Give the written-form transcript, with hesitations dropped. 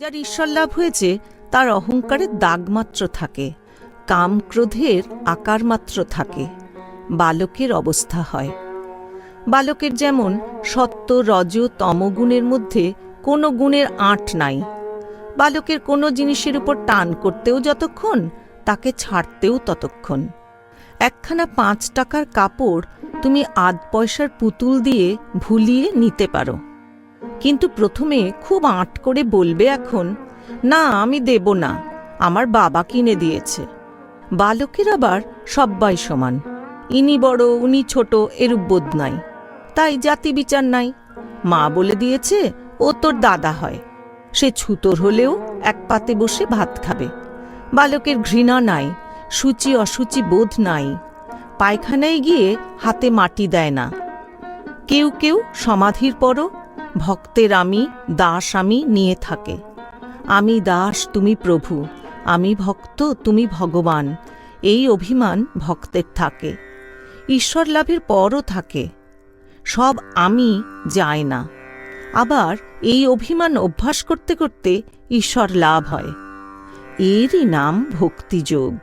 যার ঈশ্বর লাভ হয়েছে তার অহংকারের দাগমাত্র থাকে, কাম ক্রোধের আকার মাত্র থাকে, বালকের অবস্থা হয়। বালকের যেমন সত্ত্ব রজ তমগুণের মধ্যে কোনো গুণের আঁট নাই। বালকের কোনো জিনিসের উপর টান করতেও যতক্ষণ, তাকে ছাড়তেও ততক্ষণ। একখানা 5 টাকার কাপড় তুমি আধ পয়সার পুতুল দিয়ে ভুলিয়ে নিতে পারো, কিন্তু প্রথমে খুব আঁট করে বলবে এখন, না আমি দেব না, আমার বাবা কিনে দিয়েছে। বালকের আবার সব্বাই সমান, ইনি বড় উনি ছোট এরূপ বোধ নাই, তাই জাতি বিচার নাই। মা বলে দিয়েছে ও তোর দাদা হয়, সে ছুতোর হলেও এক পাতে বসে ভাত খাবে। বালকের ঘৃণা নাই, সূচি অসুচি বোধ নাই, পায়খানায় গিয়ে হাতে মাটি দেয় না। কেউ কেউ সমাধির পরও ভক্তের আমি দাস আমি নিয়ে থাকে। আমি দাস তুমি প্রভু, আমি ভক্ত তুমি ভগবান, এই অভিমান ভক্তের থাকে, ঈশ্বর লাভের পরও থাকে। সব আমি যায় না, আবার এই অভিমান অভ্যাস করতে করতে ঈশ্বর লাভ হয়। এরই নাম ভক্তিযোগ।